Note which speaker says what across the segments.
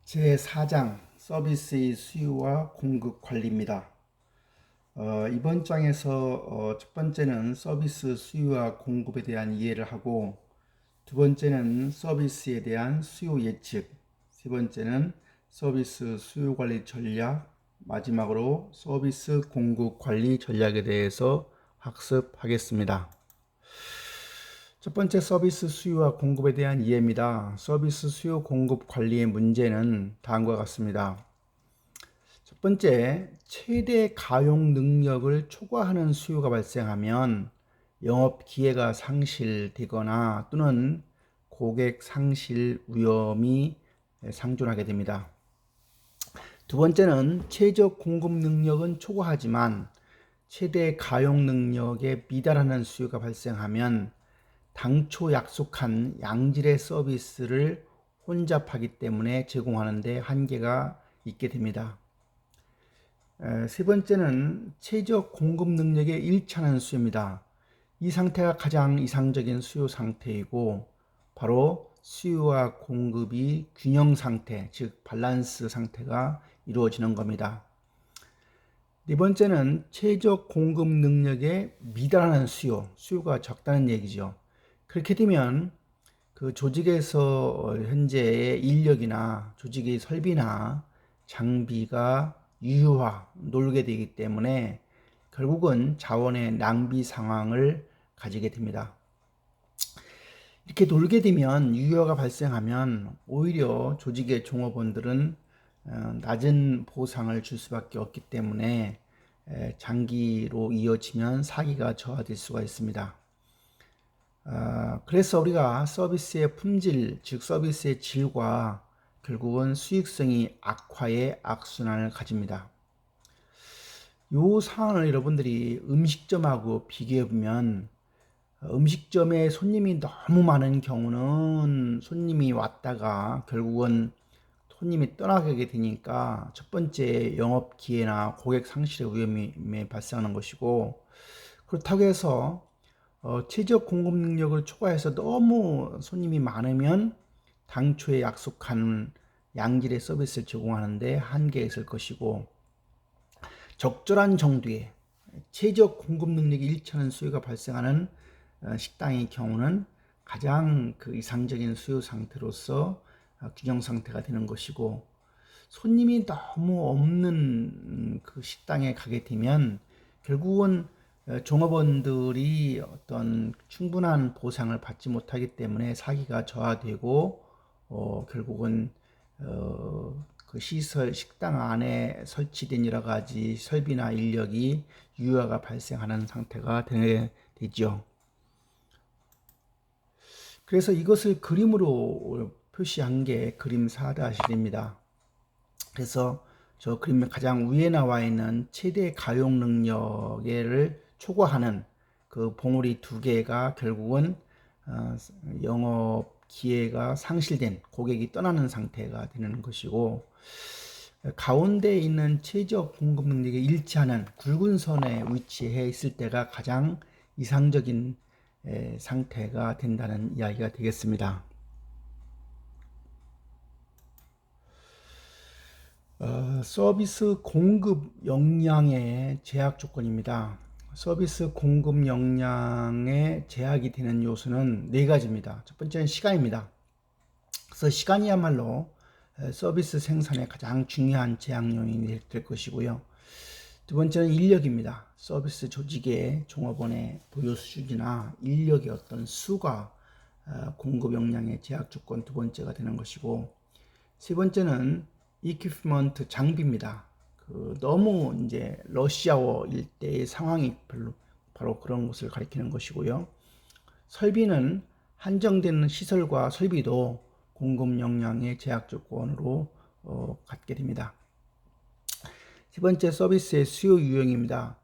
Speaker 1: 제4장 서비스의 수요와 공급 관리입니다. 이번 장에서 첫 번째는 서비스 수요와 공급에 대한 이해를 하고, 두 번째는 서비스에 대한 수요 예측, 세 번째는 서비스 수요 관리 전략, 마지막으로 서비스 공급 관리 전략에 대해서 학습하겠습니다. 첫 번째, 서비스 수요와 공급에 대한 이해입니다. 서비스 수요 공급 관리의 문제는 다음과 같습니다. 첫 번째, 최대 가용 능력을 초과하는 수요가 발생하면 영업 기회가 상실되거나 또는 고객 상실 위험이 상존하게 됩니다. 두 번째는 최적 공급 능력은 초과하지만 최대 가용 능력에 미달하는 수요가 발생하면 당초 약속한 양질의 서비스를 혼잡하기 때문에 제공하는 데 한계가 있게 됩니다. 세 번째는 최적 공급 능력에 일치하는 수요입니다. 이 상태가 가장 이상적인 수요 상태이고, 바로 수요와 공급이 균형 상태, 즉 밸런스 상태가 이루어지는 겁니다. 네 번째는 최적 공급 능력에 미달하는 수요가 적다는 얘기죠. 그렇게 되면 그 조직에서 현재의 인력이나 조직의 설비나 장비가 유효화, 놀게 되기 때문에 결국은 자원의 낭비 상황을 가지게 됩니다. 이렇게 놀게 되면, 유효화가 발생하면 오히려 조직의 종업원들은 낮은 보상을 줄 수밖에 없기 때문에 장기로 이어지면 사기가 저하될 수가 있습니다. 그래서 우리가 서비스의 품질, 즉 서비스의 질과 결국은 수익성이 악화의 악순환을 가집니다. 이 상황을 여러분들이 음식점하고 비교해보면, 음식점에 손님이 너무 많은 경우는 손님이 왔다가 결국은 손님이 떠나게 되니까 첫 번째 영업 기회나 고객 상실의 위험이 발생하는 것이고, 그렇다고 해서 최적 공급 능력을 초과해서 너무 손님이 많으면 당초에 약속한 양질의 서비스를 제공하는데 한계가 있을 것이고, 적절한 정도의 최적 공급 능력이 일치하는 수요가 발생하는 식당의 경우는 가장 그 이상적인 수요 상태로서 균형 상태가 되는 것이고, 손님이 너무 없는 그 식당에 가게 되면 결국은 종업원들이 어떤 충분한 보상을 받지 못하기 때문에 사기가 저하되고, 결국은 그 시설, 식당 안에 설치된 여러 가지 설비나 인력이 유효화가 발생하는 상태가 되죠. 그래서 이것을 그림으로 표시한 게 그림 4-1입니다. 그래서 저 그림의 가장 위에 나와 있는 최대 가용 능력을 초과하는 그 봉우리 두 개가 결국은 영업 기회가 상실된, 고객이 떠나는 상태가 되는 것이고, 가운데 있는 최적 공급 능력에 일치하는 굵은 선에 위치해 있을 때가 가장 이상적인 상태가 된다는 이야기가 되겠습니다. 서비스 공급 역량의 제약 조건입니다. 서비스 공급 역량에 제약이 되는 요소는 네 가지입니다. 첫 번째는 시간입니다. 그래서 시간이야말로 서비스 생산의 가장 중요한 제약 요인이 될 것이고요. 두 번째는 인력입니다. 서비스 조직의 종업원의 보유 수준이나 인력의 어떤 수가 공급 역량의 제약 조건 두 번째가 되는 것이고, 세 번째는 이퀴프먼트 장비입니다. 너무 이제 러시아워 일대의 상황이 바로 그런 것을 가리키는 것이고요. 설비는 한정되는 시설과 설비도 공급 역량의 제약 조건으로 갖게 됩니다. 세 번째, 서비스의 수요 유형입니다.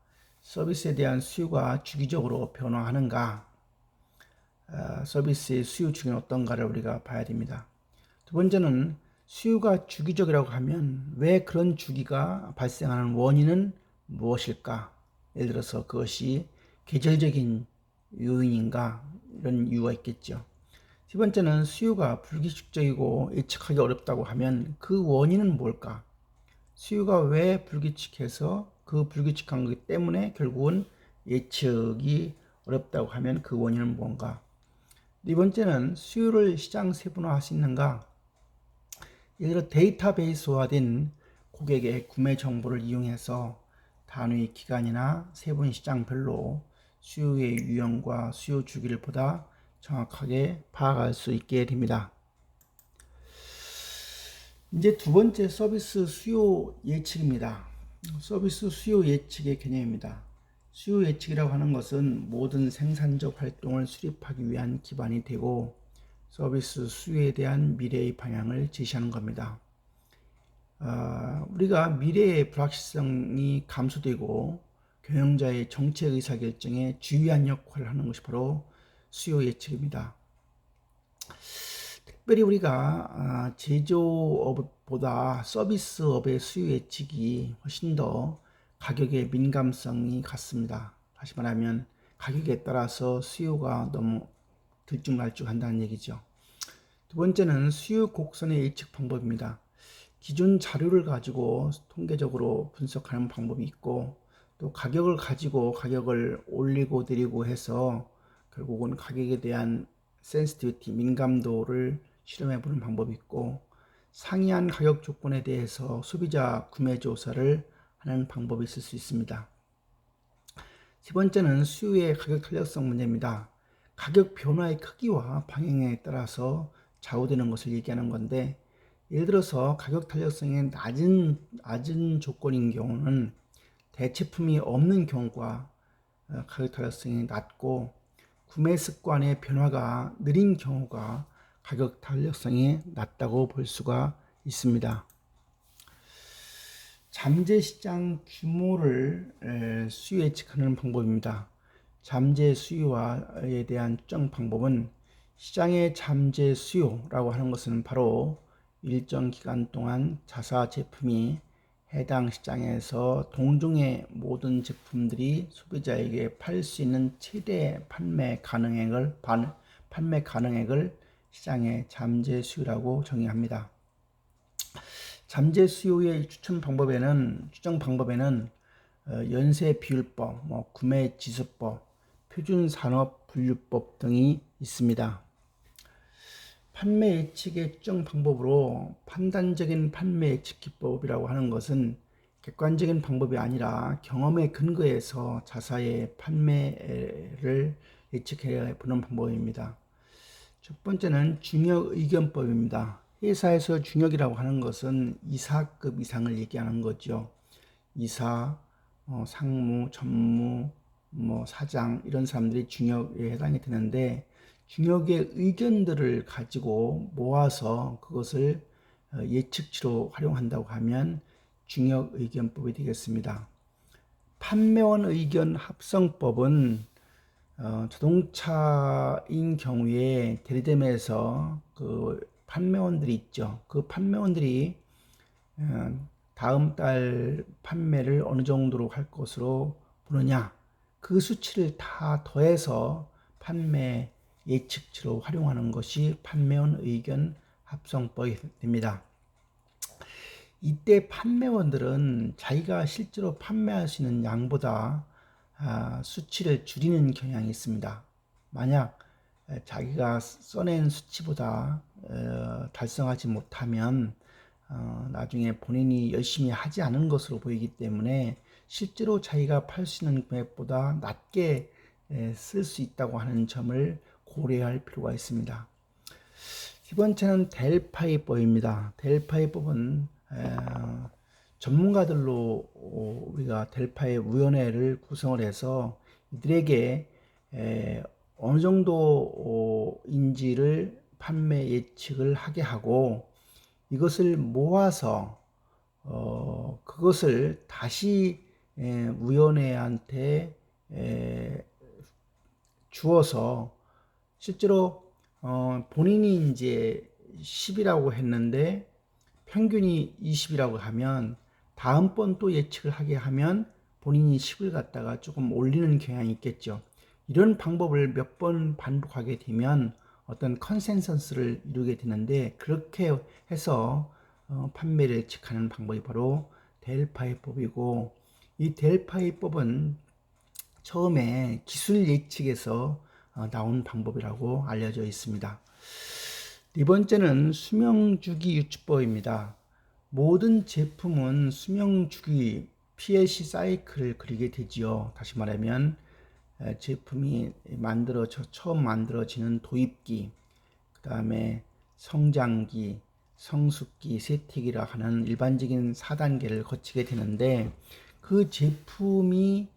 Speaker 1: 서비스에 대한 수요가 주기적으로 변화하는가, 서비스의 수요 주기는 어떤가를 우리가 봐야 됩니다. 두 번째는 수요가 주기적이라고 하면 왜 그런 주기가 발생하는 원인은 무엇일까? 예를 들어서 그것이 계절적인 요인인가, 이런 이유가 있겠죠. 세 번째는 수요가 불규칙적이고 예측하기 어렵다고 하면 그 원인은 뭘까? 수요가 왜 불규칙해서 그 불규칙한 것 때문에 결국은 예측이 어렵다고 하면 그 원인은 뭔가? 네 번째는 수요를 시장 세분화할 수 있는가? 예를 들어 데이터베이스화된 고객의 구매 정보를 이용해서 단위 기간이나 세분 시장별로 수요의 유형과 수요 주기를 보다 정확하게 파악할 수 있게 됩니다. 이제 두 번째 서비스 수요 예측입니다. 서비스 수요 예측의 개념입니다. 수요 예측이라고 하는 것은 모든 생산적 활동을 수립하기 위한 기반이 되고 서비스 수요에 대한 미래의 방향을 제시하는 겁니다. 우리가 미래의 불확실성이 감소되고 경영자의 정책 의사결정에 주요한 역할을 하는 것이 바로 수요 예측입니다. 특별히 우리가 제조업보다 서비스업의 수요 예측이 훨씬 더 가격에 민감성이 같습니다. 다시 말하면 가격에 따라서 수요가 너무 들쭉날쭉한다는 얘기죠. 두 번째는 수요 곡선의 예측 방법입니다. 기존 자료를 가지고 통계적으로 분석하는 방법이 있고 또 가격을 가지고 가격을 올리고 내리고 해서 결국은 가격에 대한 센시티비티, 민감도를 실험해 보는 방법이 있고 상이한 가격 조건에 대해서 소비자 구매 조사를 하는 방법이 있을 수 있습니다. 세 번째는 수요의 가격 탄력성 문제입니다. 가격 변화의 크기와 방향에 따라서 좌우되는 것을 얘기하는 건데 예를 들어서 가격 탄력성이 낮은 조건인 경우는 대체품이 없는 경우가 가격 탄력성이 낮고 구매 습관의 변화가 느린 경우가 가격 탄력성이 낮다고 볼 수가 있습니다. 잠재 시장 규모를 수요 예측하는 방법입니다. 잠재 수요에 대한 추정 방법은 시장의 잠재 수요라고 하는 것은 바로 일정 기간 동안 자사 제품이 해당 시장에서 동종의 모든 제품들이 소비자에게 팔 수 있는 최대 판매 가능액을 시장의 잠재 수요라고 정의합니다. 잠재 수요의 추정 방법에는 연쇄 비율법, 구매 지수법, 표준 산업 분류법 등이 있습니다. 판매 예측의 추정 방법으로 판단적인 판매 예측 기법이라고 하는 것은 객관적인 방법이 아니라 경험에 근거해서 자사의 판매를 예측해 보는 방법입니다. 첫 번째는 중역 의견법입니다. 회사에서 중역이라고 하는 것은 이사급 이상을 얘기하는 거죠. 이사, 상무, 전무, 사장 이런 사람들이 중역에 해당이 되는데 중역의 의견들을 가지고 모아서 그것을 예측치로 활용한다고 하면 중역 의견법이 되겠습니다. 판매원 의견 합성법은 자동차인 경우에 대리점에서 그 판매원들이 있죠. 그 판매원들이 다음 달 판매를 어느 정도로 할 것으로 보느냐 그 수치를 다 더해서 판매 예측치로 활용하는 것이 판매원 의견 합성법이 됩니다. 이때 판매원들은 자기가 실제로 판매할 수 있는 양보다 수치를 줄이는 경향이 있습니다. 만약 자기가 써낸 수치보다 달성하지 못하면 나중에 본인이 열심히 하지 않은 것으로 보이기 때문에 실제로 자기가 팔 수 있는 금액보다 낮게 쓸 수 있다고 하는 점을 고려할 필요가 있습니다. 세 번째는 델파이법입니다. 델파이법은 전문가들로 우리가 델파이 위원회를 구성을 해서 이들에게 어느 정도인지를 판매 예측을 하게 하고 이것을 모아서 그것을 다시 위원회한테 주어서 실제로 본인이 이제 10이라고 했는데 평균이 20이라고 하면 다음번 또 예측을 하게 하면 본인이 10을 갖다가 조금 올리는 경향이 있겠죠. 이런 방법을 몇 번 반복하게 되면 어떤 컨센서스를 이루게 되는데, 그렇게 해서 판매를 예측하는 방법이 바로 델파이법이고, 이 델파이법은 처음에 기술 예측에서 나온 방법이라고 알려져 있습니다. 네 번째는 수명주기 유추법입니다. 모든 제품은 수명주기 PLC 사이클을 그리게 되지요. 다시 말하면 제품이 처음 만들어지는 도입기, 그 다음에 성장기, 성숙기, 세특기라 하는 일반적인 4단계를 거치게 되는데, 그 제품이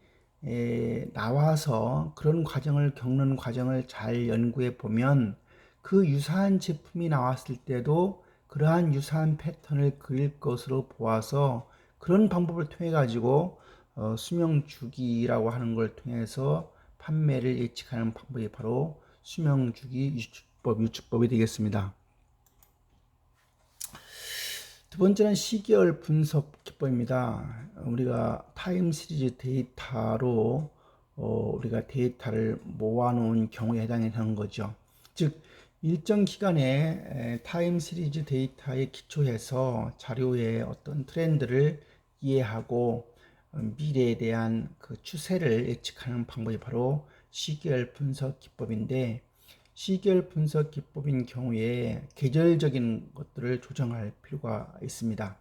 Speaker 1: 나와서 그런 과정을 겪는 과정을 잘 연구해 보면 그 유사한 제품이 나왔을 때도 그러한 유사한 패턴을 그릴 것으로 보아서, 그런 방법을 통해 가지고 수명 주기라고 하는 걸 통해서 판매를 예측하는 방법이 바로 수명 주기 유추법이 되겠습니다. 두 번째는 시계열 분석 기법입니다. 우리가 타임 시리즈 데이터로 우리가 데이터를 모아놓은 경우에 해당이 되는 거죠. 즉, 일정 기간의 타임 시리즈 데이터에 기초해서 자료의 어떤 트렌드를 이해하고 미래에 대한 그 추세를 예측하는 방법이 바로 시계열 분석 기법인데, 시계열 분석 기법인 경우에 계절적인 것들을 조정할 필요가 있습니다.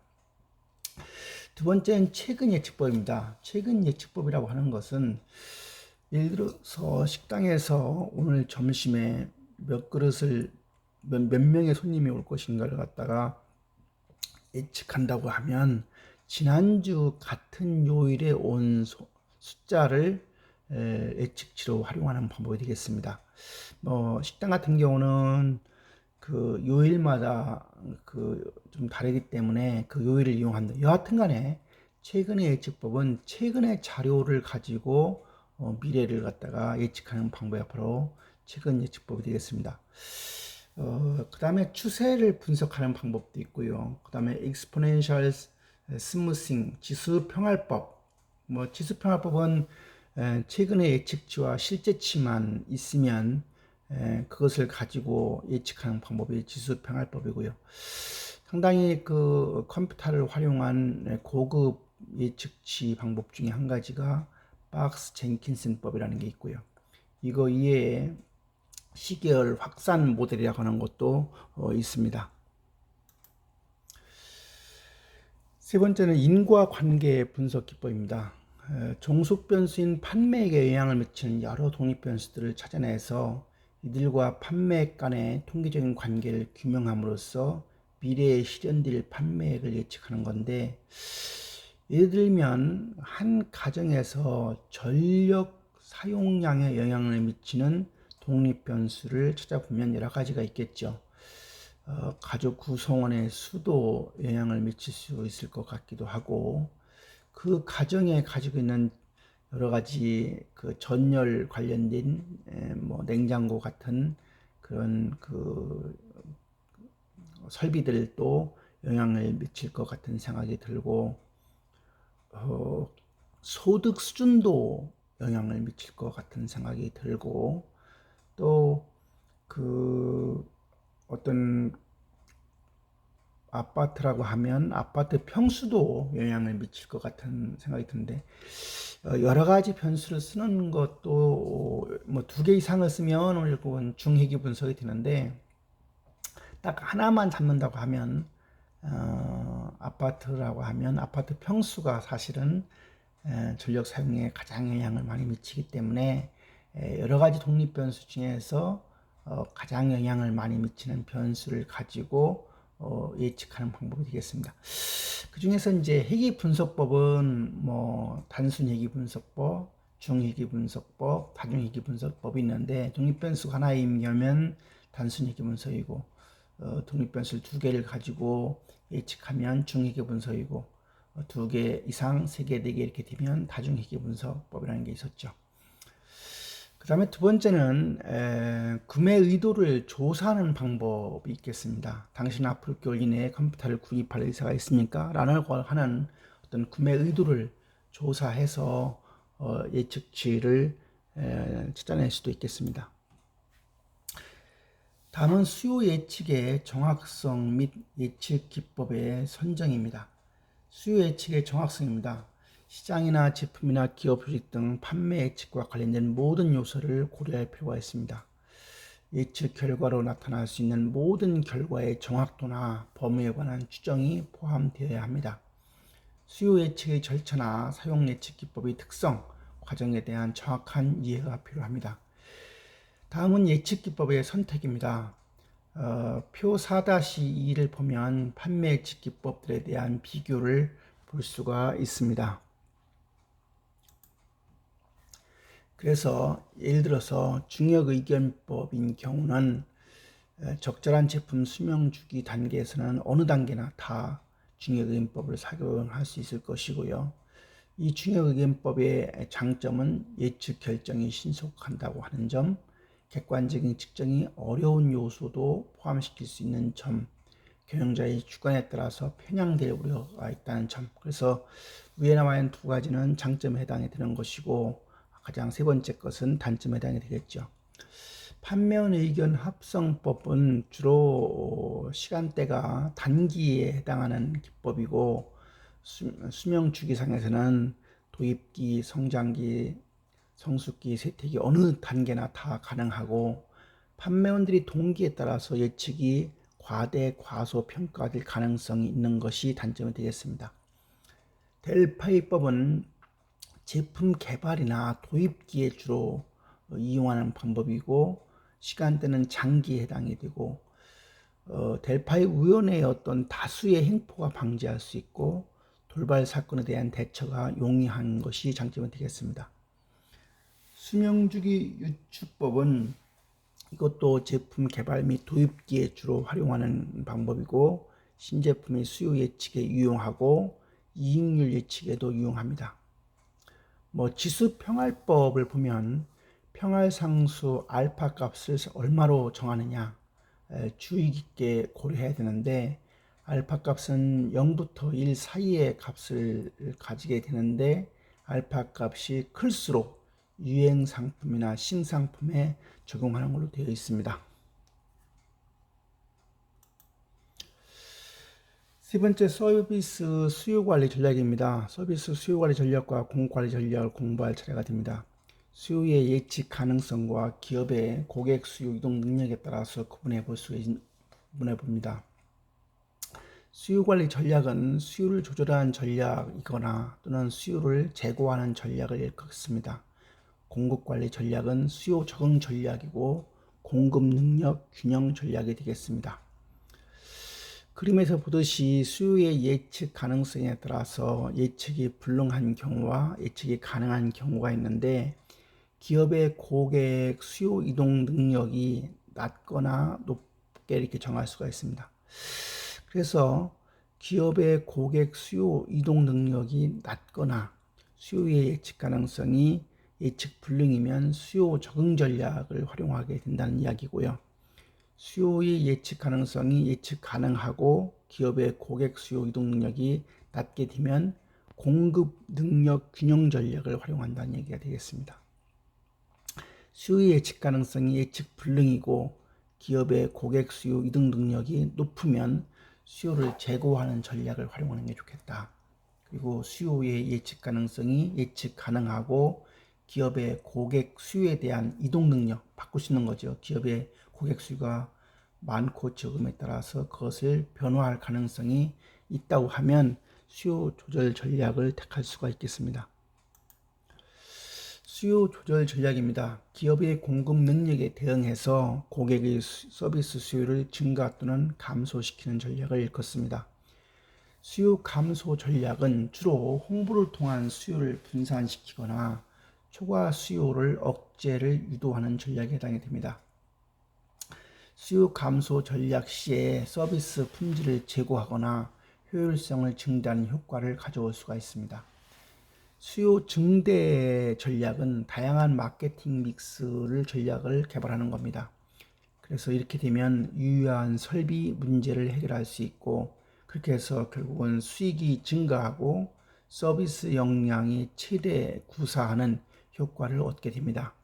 Speaker 1: 두 번째는 최근 예측법입니다. 최근 예측법이라고 하는 것은, 예를 들어서 식당에서 오늘 점심에 몇 명의 손님이 올 것인가를 갖다가 예측한다고 하면, 지난주 같은 요일에 온 숫자를 예측치로 활용하는 방법이 되겠습니다. 식당 같은 경우는 그 요일마다 좀 다르기 때문에 그 요일을 이용한다. 여하튼 간에 최근의 예측법은 최근의 자료를 가지고 미래를 갖다가 예측하는 방법이 바로 최근 예측법이 되겠습니다. 그 다음에 추세를 분석하는 방법도 있고요. 그 다음에 exponential smoothing, 지수 평활법. 지수 평활법은 최근의 예측치와 실제치만 있으면 그것을 가지고 예측하는 방법이 지수 평활법이고요. 상당히 그 컴퓨터를 활용한 고급 예측치 방법 중에 한 가지가 박스 젠킨슨법이라는 게 있고요. 이거 이외에 시계열 확산 모델이라고 하는 것도 있습니다. 세 번째는 인과관계 분석 기법입니다. 종속 변수인 판매액에 영향을 미치는 여러 독립 변수들을 찾아내서 이들과 판매액 간의 통계적인 관계를 규명함으로써 미래에 실현될 판매액을 예측하는 건데, 예를 들면 한 가정에서 전력 사용량에 영향을 미치는 독립 변수를 찾아보면 여러 가지가 있겠죠. 가족 구성원의 수도 영향을 미칠 수 있을 것 같기도 하고, 그 가정에 가지고 있는 여러 가지 그 전열 관련된 냉장고 같은 그런 그 설비들도 영향을 미칠 것 같은 생각이 들고, 소득 수준도 영향을 미칠 것 같은 생각이 들고, 또 그 어떤 아파트라고 하면 아파트 평수도 영향을 미칠 것 같은 생각이 드는데, 여러 가지 변수를 쓰는 것도 두 개 이상을 쓰면 결국은 중회기 분석이 되는데, 딱 하나만 잡는다고 하면 아파트라고 하면 아파트 평수가 사실은 전력 사용에 가장 영향을 많이 미치기 때문에, 여러 가지 독립 변수 중에서 가장 영향을 많이 미치는 변수를 가지고 예측하는 방법이 되겠습니다. 그 중에서 이제 회귀 분석법은 단순 회귀 분석법, 중회귀 분석법, 다중 회귀 분석법이 있는데, 독립 변수가 하나이면 단순 회귀 분석이고, 독립 변수를 두 개를 가지고 예측하면 중회귀 분석이고, 두 개 이상, 세 개, 네 개 이렇게 되면 다중 회귀 분석법이라는 게 있었죠. 그 다음에 두 번째는 구매 의도를 조사하는 방법이 있겠습니다. 당신 앞으로 개월 이내에 컴퓨터를 구입할 의사가 있습니까? 라는 하는 어떤 구매 의도를 조사해서 예측치를 찾아낼 수도 있겠습니다. 다음은 수요 예측의 정확성 및 예측 기법의 선정입니다. 수요 예측의 정확성입니다. 시장이나 제품이나 기업 조직 등 판매 예측과 관련된 모든 요소를 고려할 필요가 있습니다. 예측 결과로 나타날 수 있는 모든 결과의 정확도나 범위에 관한 추정이 포함되어야 합니다. 수요 예측의 절차나 사용 예측 기법의 특성, 과정에 대한 정확한 이해가 필요합니다. 다음은 예측 기법의 선택입니다. 표 4-2를 보면 판매 예측 기법들에 대한 비교를 볼 수가 있습니다. 그래서 예를 들어서 중역의견법인 경우는 적절한 제품 수명 주기 단계에서는 어느 단계나 다 중역의견법을 적용할 수 있을 것이고요. 이 중역의견법의 장점은 예측 결정이 신속한다고 하는 점, 객관적인 측정이 어려운 요소도 포함시킬 수 있는 점, 경영자의 주관에 따라서 편향될 우려가 있다는 점. 그래서 위에 나와 있는 두 가지는 장점에 해당이 되는 것이고, 가장 세 번째 것은 단점에 해당이 되겠죠. 판매원 의견 합성법은 주로 시간대가 단기에 해당하는 기법이고, 수명 주기상에서는 도입기, 성장기, 성숙기, 쇠퇴기 어느 단계나 다 가능하고, 판매원들이 동기에 따라서 예측이 과대, 과소 평가될 가능성이 있는 것이 단점이 되겠습니다. 델파이법은 제품 개발이나 도입기에 주로 이용하는 방법이고, 시간대는 장기에 해당이 되고, 델파이 우연의 어떤 다수의 횡포가 방지할 수 있고, 돌발 사건에 대한 대처가 용이한 것이 장점이 되겠습니다. 수명주기 유축법은 이것도 제품 개발 및 도입기에 주로 활용하는 방법이고, 신제품의 수요 예측에 유용하고 이익률 예측에도 유용합니다. 지수 평알법을 보면 평알상수 알파 값을 얼마로 정하느냐 주의 깊게 고려해야 되는데, 알파 값은 0부터 1 사이의 값을 가지게 되는데, 알파 값이 클수록 유행 상품이나 신상품에 적용하는 걸로 되어 있습니다. 세 번째, 서비스 수요 관리 전략입니다. 서비스 수요 관리 전략과 공급 관리 전략을 공부할 차례가 됩니다. 수요의 예측 가능성과 기업의 고객 수요 이동 능력에 따라서 구분해 봅니다. 수요 관리 전략은 수요를 조절하는 전략이거나 또는 수요를 제고하는 전략을 일컫습니다. 공급 관리 전략은 수요 적응 전략이고, 공급 능력 균형 전략이 되겠습니다. 그림에서 보듯이 수요의 예측 가능성에 따라서 예측이 불능한 경우와 예측이 가능한 경우가 있는데, 기업의 고객 수요 이동 능력이 낮거나 높게 이렇게 정할 수가 있습니다. 그래서 기업의 고객 수요 이동 능력이 낮거나 수요의 예측 가능성이 예측 불능이면 수요 적응 전략을 활용하게 된다는 이야기고요. 수요의 예측 가능성이 예측 가능하고 기업의 고객 수요 이동 능력이 낮게 되면 공급 능력 균형 전략을 활용한다는 얘기가 되겠습니다. 수요의 예측 가능성이 예측 불능이고 기업의 고객 수요 이동 능력이 높으면 수요를 제고하는 전략을 활용하는 게 좋겠다. 그리고 수요의 예측 가능성이 예측 가능하고 기업의 고객 수요에 대한 이동 능력 바꿀 수 있는 거죠. 기업의 고객 수요가 많고 적음에 따라서 그것을 변화할 가능성이 있다고 하면 수요 조절 전략을 택할 수가 있겠습니다. 수요 조절 전략입니다. 기업의 공급 능력에 대응해서 고객의 서비스 수요를 증가 또는 감소시키는 전략을 일컫습니다. 수요 감소 전략은 주로 홍보를 통한 수요를 분산시키거나 초과 수요를 억제를 유도하는 전략에 해당이 됩니다. 수요 감소 전략 시에 서비스 품질을 제고하거나 효율성을 증대하는 효과를 가져올 수가 있습니다. 수요 증대 전략은 다양한 마케팅 믹스를 전략을 개발하는 겁니다. 그래서 이렇게 되면 유효한 설비 문제를 해결할 수 있고, 그렇게 해서 결국은 수익이 증가하고 서비스 역량이 최대 구사하는 효과를 얻게 됩니다.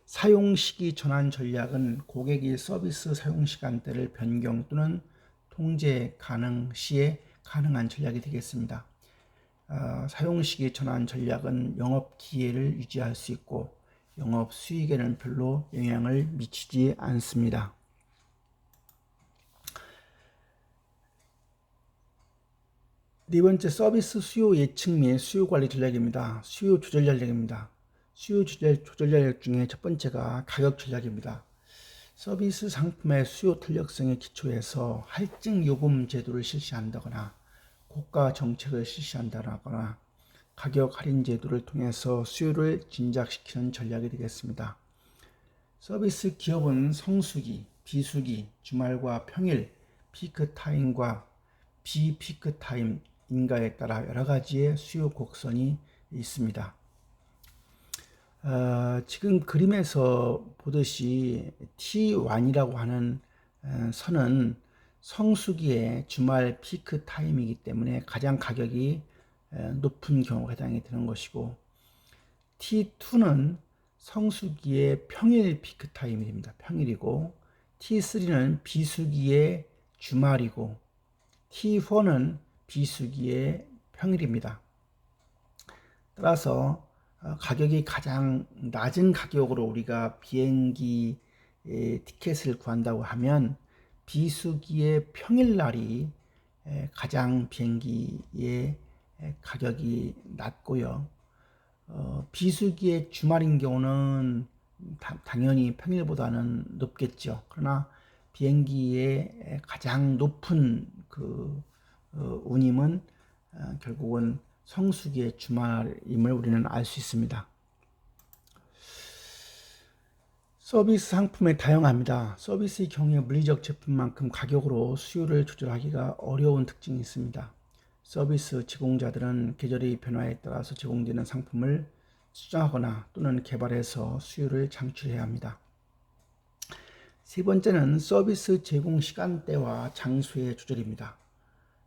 Speaker 1: 사용시기 전환 전략은 고객이 서비스 사용 시간대를 변경 또는 통제 가능 시에 가능한 전략이 되겠습니다. 사용시기 전환 전략은 영업 기회를 유지할 수 있고 영업 수익에는 별로 영향을 미치지 않습니다. 네 번째, 서비스 수요 예측 및 수요 관리 전략입니다. 수요 조절 전략입니다. 수요 조절 전략 중에 첫 번째가 가격 전략입니다. 서비스 상품의 수요 탄력성에 기초해서 할증 요금 제도를 실시한다거나 고가 정책을 실시한다거나 가격 할인 제도를 통해서 수요를 진작시키는 전략이 되겠습니다. 서비스 기업은 성수기, 비수기, 주말과 평일, 피크타임과 비피크타임 인가에 따라 여러 가지의 수요 곡선이 있습니다. 지금 그림에서 보듯이 T1이라고 하는 선은 성수기의 주말 피크 타임이기 때문에 가장 가격이 높은 경우가 해당이 되는 것이고, T2는 성수기의 평일 피크 타임입니다. 평일이고, T3는 비수기의 주말이고, T4는 비수기의 평일입니다. 따라서 가격이 가장 낮은 가격으로 우리가 비행기 티켓을 구한다고 하면 비수기의 평일날이 가장 비행기의 가격이 낮고요. 비수기의 주말인 경우는 당연히 평일보다는 높겠죠. 그러나 비행기의 가장 높은 그 운임은 결국은 성수기의 주말임을 우리는 알 수 있습니다. 서비스 상품의 다양합니다. 서비스의 경우에 물리적 제품만큼 가격으로 수요를 조절하기가 어려운 특징이 있습니다. 서비스 제공자들은 계절의 변화에 따라서 제공되는 상품을 수정하거나 또는 개발해서 수요를 창출해야 합니다. 세 번째는 서비스 제공 시간대와 장소의 조절입니다.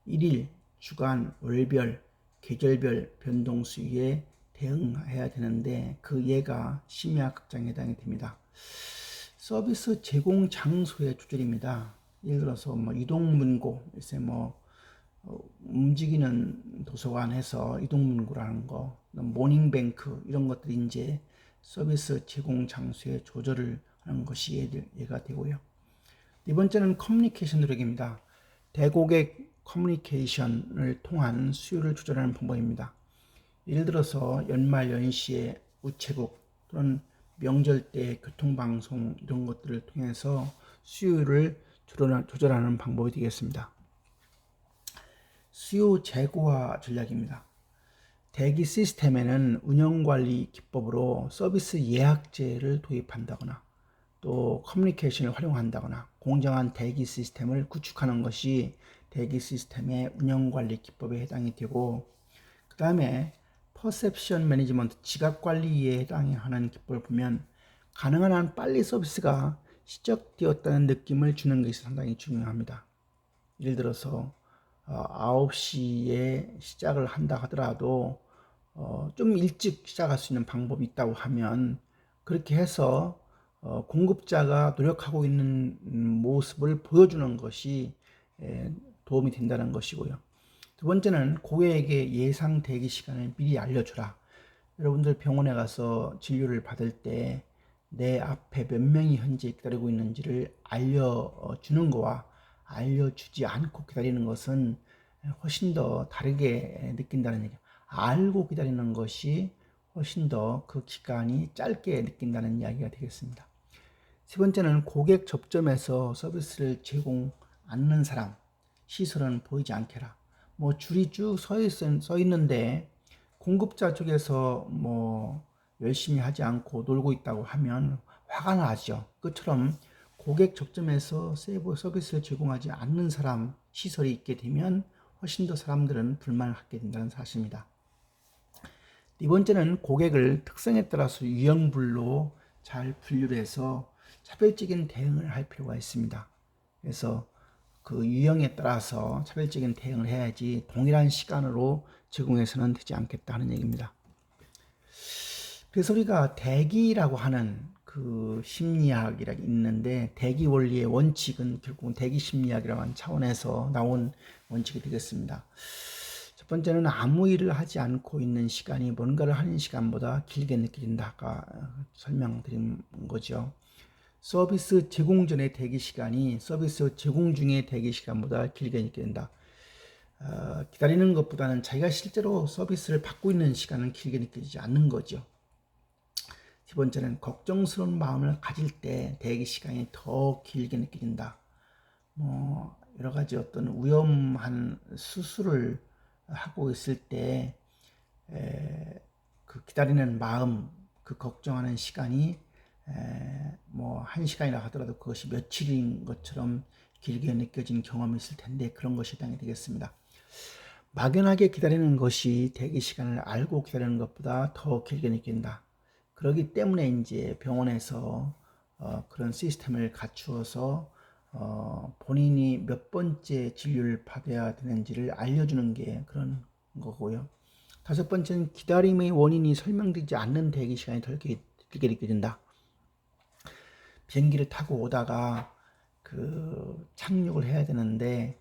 Speaker 1: 일일, 주간, 월별, 계절별 변동 수요에 대응해야 되는데 그 예가 심야 극장에 해당이 됩니다. 서비스 제공 장소의 조절입니다. 예를 들어서 이동문고, 요새 움직이는 도서관에서 이동문고라는 거, 모닝뱅크 이런 것들이 이제 서비스 제공 장소의 조절을 하는 것이 예가 되고요. 네 번째는 커뮤니케이션 노력입니다. 대고객 커뮤니케이션을 통한 수요를 조절하는 방법입니다. 예를 들어서 연말 연시에 우체국 또는 명절 때 교통방송 이런 것들을 통해서 수요를 조절하는 방법이 되겠습니다. 수요 재고화 전략입니다. 대기 시스템에는 운영관리 기법으로 서비스 예약제를 도입한다거나 또 커뮤니케이션을 활용한다거나 공정한 대기 시스템을 구축하는 것이 대기 시스템의 운영관리 기법에 해당이 되고, 그 다음에 퍼셉션 매니지먼트, 지각관리에 해당하는 기법을 보면 가능한 한 빨리 서비스가 시작되었다는 느낌을 주는 것이 상당히 중요합니다. 예를 들어서 9시에 시작을 한다 하더라도 좀 일찍 시작할 수 있는 방법이 있다고 하면 그렇게 해서 공급자가 노력하고 있는 모습을 보여주는 것이 도움이 된다는 것이고요. 두 번째는 고객에게 예상 대기 시간을 미리 알려주라. 여러분들 병원에 가서 진료를 받을 때 내 앞에 몇 명이 현재 기다리고 있는지를 알려주는 거와 알려주지 않고 기다리는 것은 훨씬 더 다르게 느낀다는 얘기예요. 알고 기다리는 것이 훨씬 더 그 기간이 짧게 느낀다는 이야기가 되겠습니다. 세 번째는 고객 접점에서 서비스를 제공 않는 사람, 시설은 보이지 않게라. 줄이 쭉 서 있는데 공급자 쪽에서 열심히 하지 않고 놀고 있다고 하면 화가 나죠. 그처럼 고객 접점에서 서비스를 제공하지 않는 사람, 시설이 있게 되면 훨씬 더 사람들은 불만을 갖게 된다는 사실입니다. 네 번째는 고객을 특성에 따라서 유형별로 잘 분류를 해서 차별적인 대응을 할 필요가 있습니다. 그래서 그 유형에 따라서 차별적인 대응을 해야지 동일한 시간으로 제공해서는 되지 않겠다 하는 얘기입니다. 그래서 우리가 대기라고 하는 그 심리학이라고 있는데 대기 원리의 원칙은 결국은 대기 심리학이라는 는 차원에서 나온 원칙이 되겠습니다. 첫 번째는 아무 일을 하지 않고 있는 시간이 뭔가를 하는 시간보다 길게 느껴진다. 아까 설명드린 거죠. 서비스 제공 전의 대기 시간이 서비스 제공 중의 대기 시간보다 길게 느껴진다. 기다리는 것보다는 자기가 실제로 서비스를 받고 있는 시간은 길게 느껴지지 않는 거죠. 두 번째는 걱정스러운 마음을 가질 때 대기 시간이 더 길게 느껴진다. 여러 가지 어떤 위험한 수술을 하고 있을 때 그 기다리는 마음, 그 걱정하는 시간이 1시간이라 하더라도 그것이 며칠인 것처럼 길게 느껴진 경험이 있을 텐데 그런 것이 해당이 되겠습니다. 막연하게 기다리는 것이 대기 시간을 알고 기다리는 것보다 더 길게 느낀다. 그렇기 때문에 이제 병원에서 그런 시스템을 갖추어서 본인이 몇 번째 진료를 받아야 되는지를 알려주는 게 그런 거고요. 다섯 번째는 기다림의 원인이 설명되지 않는 대기 시간이 덜 길게 느껴진다. 비행기를 타고 오다가 그 착륙을 해야 되는데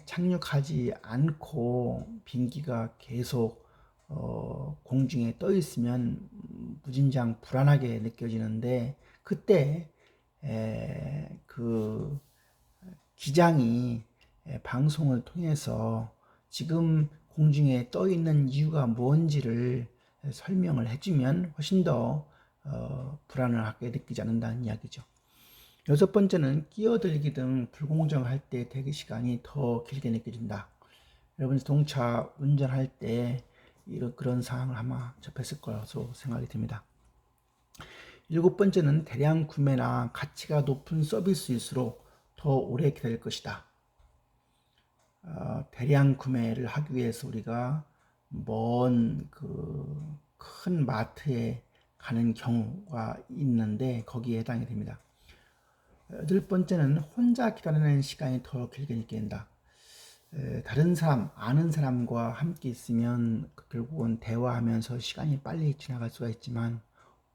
Speaker 1: 착륙하지 않고 비행기가 계속 공중에 떠 있으면 무진장 불안하게 느껴지는데 그때 그 기장이 방송을 통해서 지금 공중에 떠 있는 이유가 뭔지를 설명을 해주면 훨씬 더 불안하게 느끼지 않는다는 이야기죠. 여섯 번째는 끼어들기 등 불공정할 때 대기 시간이 더 길게 느껴진다. 여러분 자동차 운전할 때 그런 상황을 아마 접했을 거라서 생각이 듭니다. 일곱 번째는 대량 구매나 가치가 높은 서비스일수록 더 오래 기다릴 것이다. 대량 구매를 하기 위해서 우리가 먼 그 큰 마트에 가는 경우가 있는데 거기에 해당이 됩니다. 여덟 번째는 혼자 기다리는 시간이 더 길게 느껴진다. 다른 사람, 아는 사람과 함께 있으면 결국은 대화하면서 시간이 빨리 지나갈 수가 있지만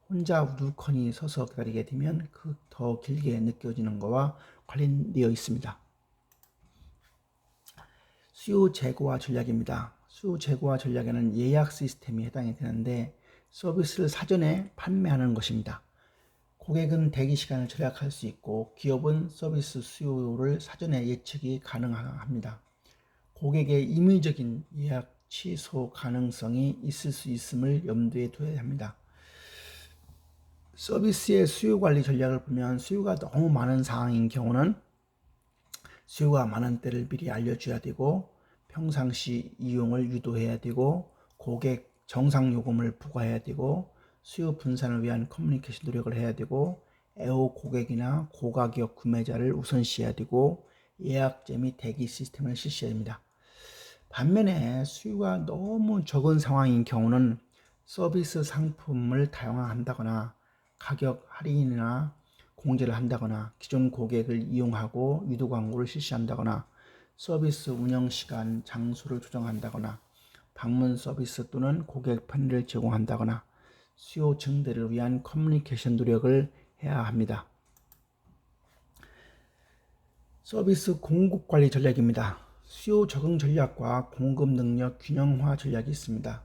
Speaker 1: 혼자 우두커니 서서 기다리게 되면 그 더 길게 느껴지는 것과 관련되어 있습니다. 수요 제고화 전략입니다. 수요 제고화 전략에는 예약 시스템이 해당이 되는데 서비스를 사전에 판매하는 것입니다. 고객은 대기 시간을 절약할 수 있고 기업은 서비스 수요를 사전에 예측이 가능합니다. 고객의 임의적인 예약 취소 가능성이 있을 수 있음을 염두에 둬야 합니다. 서비스의 수요 관리 전략을 보면 수요가 너무 많은 상황인 경우는 수요가 많은 때를 미리 알려줘야 되고 평상시 이용을 유도해야 되고 고객 정상 요금을 부과해야 되고 수요 분산을 위한 커뮤니케이션 노력을 해야 되고 애호 고객이나 고가격 구매자를 우선시해야 되고 예약제 및 대기 시스템을 실시해야 됩니다. 반면에 수요가 너무 적은 상황인 경우는 서비스 상품을 다양화한다거나 가격 할인이나 공제를 한다거나 기존 고객을 이용하고 유도 광고를 실시한다거나 서비스 운영 시간, 장소를 조정한다거나 방문 서비스 또는 고객 편의를 제공한다거나 수요 증대를 위한 커뮤니케이션 노력을 해야 합니다. 서비스 공급 관리 전략입니다. 수요 적응 전략과 공급 능력 균형화 전략이 있습니다.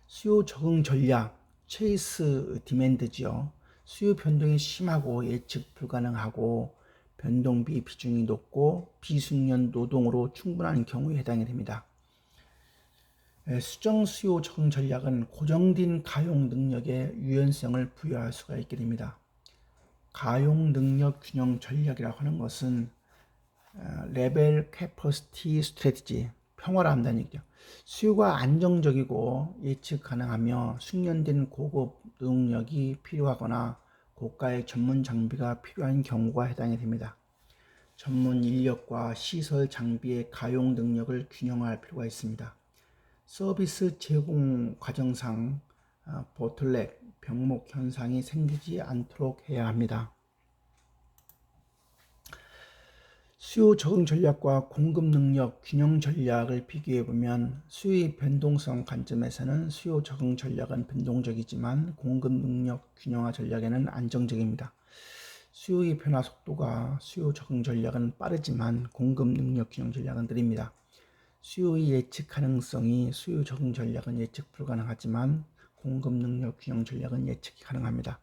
Speaker 1: 수요 적응 전략, 체이스 디맨드지요. 수요 변동이 심하고 예측 불가능하고 변동비 비중이 높고 비숙련 노동으로 충분한 경우에 해당이 됩니다. 수정 수요 적응 전략은 고정된 가용 능력에 유연성을 부여할 수가 있게 됩니다. 가용 능력 균형 전략이라고 하는 것은 레벨 캐퍼시티 스트래티지, 평화를 한다는 얘기죠. 수요가 안정적이고 예측 가능하며 숙련된 고급 노동력이 필요하거나 고가의 전문 장비가 필요한 경우가 해당이 됩니다. 전문 인력과 시설 장비의 가용 능력을 균형할 필요가 있습니다. 서비스 제공 과정상 보틀렉, 병목 현상이 생기지 않도록 해야 합니다. 수요 적응 전략과 공급 능력 균형 전략을 비교해 보면 수요의 변동성 관점에서는 수요 적응 전략은 변동적이지만 공급 능력 균형화 전략에는 안정적입니다. 수요의 변화 속도가 수요 적응 전략은 빠르지만 공급 능력 균형 전략은 느립니다. 수요의 예측 가능성이 수요 적응 전략은 예측 불가능하지만 공급 능력 균형 전략은 예측이 가능합니다.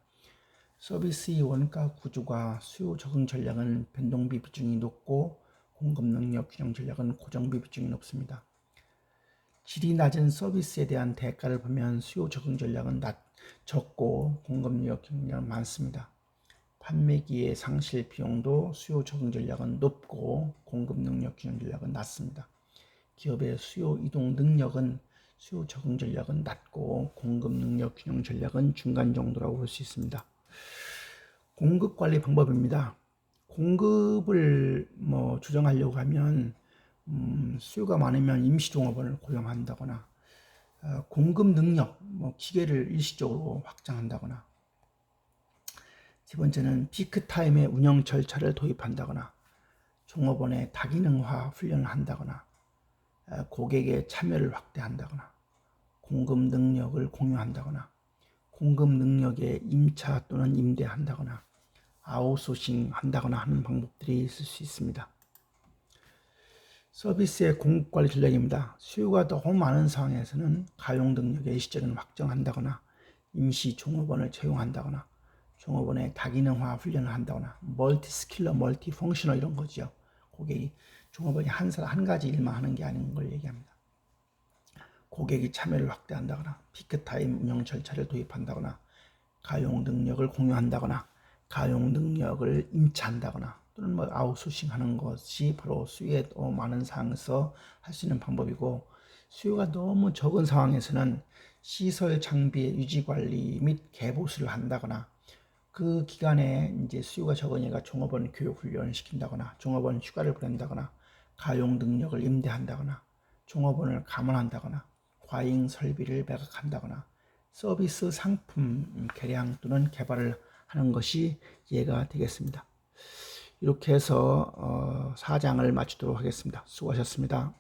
Speaker 1: 서비스의 원가 구조가 수요 적응 전략은 변동비 비중이 높고 공급 능력 균형 전략은 고정비 비중이 높습니다. 질이 낮은 서비스에 대한 대가를 보면 수요 적응 전략은 적고 공급 능력 균형 전략은 많습니다. 판매기의 상실 비용도 수요 적응 전략은 높고 공급 능력 균형 전략은 낮습니다. 기업의 수요 이동 능력은 수요 적응 전략은 낮고 공급 능력 균형 전략은 중간 정도라고 볼 수 있습니다. 공급 관리 방법입니다. 공급을 조정하려고 하면 수요가 많으면 임시 종업원을 고용한다거나 공급 능력 기계를 일시적으로 확장한다거나 세 번째는 피크 타임의 운영 절차를 도입한다거나 종업원의 다기능화 훈련을 한다거나 고객의 참여를 확대한다거나 공급 능력을 공유한다거나 공급 능력에 임차 또는 임대한다거나 아웃소싱 한다거나 하는 방법들이 있을 수 있습니다. 서비스의 공급관리 전략입니다. 수요가 너무 많은 상황에서는 가용 능력의 일시적인 확정한다거나 임시 종업원을 채용한다거나 종업원의 다기능화 훈련을 한다거나 멀티스킬러, 멀티펑셔너 이런 거죠. 고객이 종업원이 한 가지 일만 하는 게 아닌 걸 얘기합니다. 고객이 참여를 확대한다거나 피크타임 운영 절차를 도입한다거나 가용 능력을 공유한다거나 가용 능력을 임차한다거나 또는 아웃소싱하는 것이 바로 수요에 더 많은 상황에서 할 수 있는 방법이고 수요가 너무 적은 상황에서는 시설 장비의 유지 관리 및 개보수를 한다거나 그 기간에 이제 수요가 적으니까 종업원 교육 훈련을 시킨다거나 종업원 휴가를 보낸다거나 가용 능력을 임대한다거나 종업원을 감원한다거나 과잉 설비를 매각한다거나 서비스 상품 개량 또는 개발을 하는 것이 예가 되겠습니다. 이렇게 해서 4장을 마치도록 하겠습니다. 수고하셨습니다.